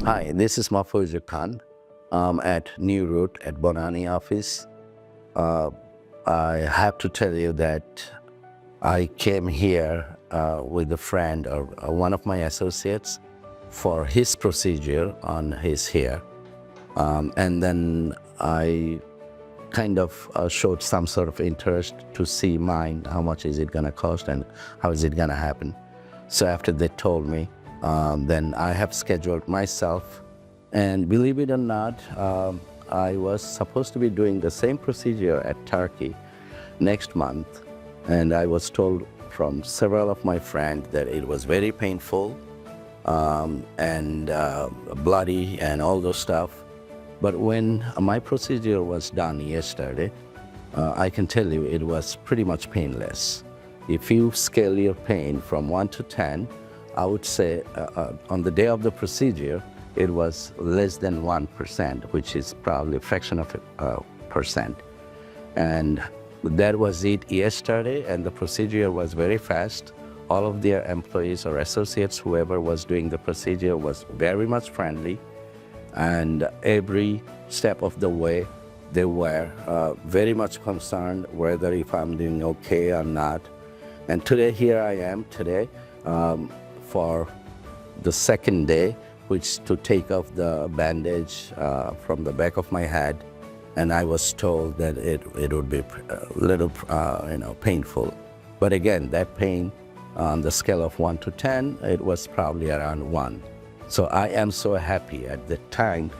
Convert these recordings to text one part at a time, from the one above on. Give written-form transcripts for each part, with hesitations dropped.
Hi, this is Mahfouzur Khan. I'm at New Route at Bonani office. I have to tell you that I came here with a friend or one of my associates for his procedure on his hair. And then I kind of showed some sort of interest to see mine, how much is it gonna cost and how is it gonna happen. So after they told me, then I have scheduled myself, and believe it or not, I was supposed to be doing the same procedure at Turkey next month, and I was told from several of my friends that it was very painful and bloody and all those stuff. But when my procedure was done yesterday, I can tell you it was pretty much painless. If you scale your pain from 1 to 10, I would say on the day of the procedure, it was less than 1%, which is probably a fraction of a percent. And that was it yesterday, and the procedure was very fast. All of their employees or associates, whoever was doing the procedure, was very much friendly. And every step of the way, they were very much concerned whether if I'm doing okay or not. And today, here I am today for the second day, which to take off the bandage from the back of my head. And I was told that it would be a little painful. But again, that pain on the scale of 1 to 10, it was probably around 1. So I am so happy at the time.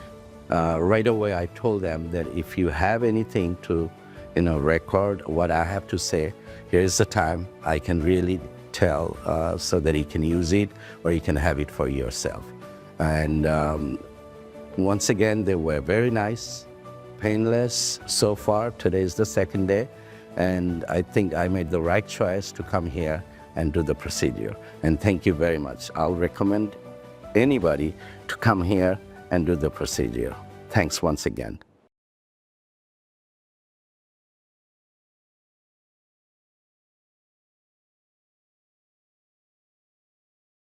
Right away, I told them that if you have anything to record what I have to say, here's the time I can really tell so that you can use it or you can have it for yourself. And once again, they were very nice, painless so far. Today is the second day, and I think I made the right choice to come here and do the procedure. And thank you very much. I'll recommend anybody to come here and do the procedure. Thanks once again.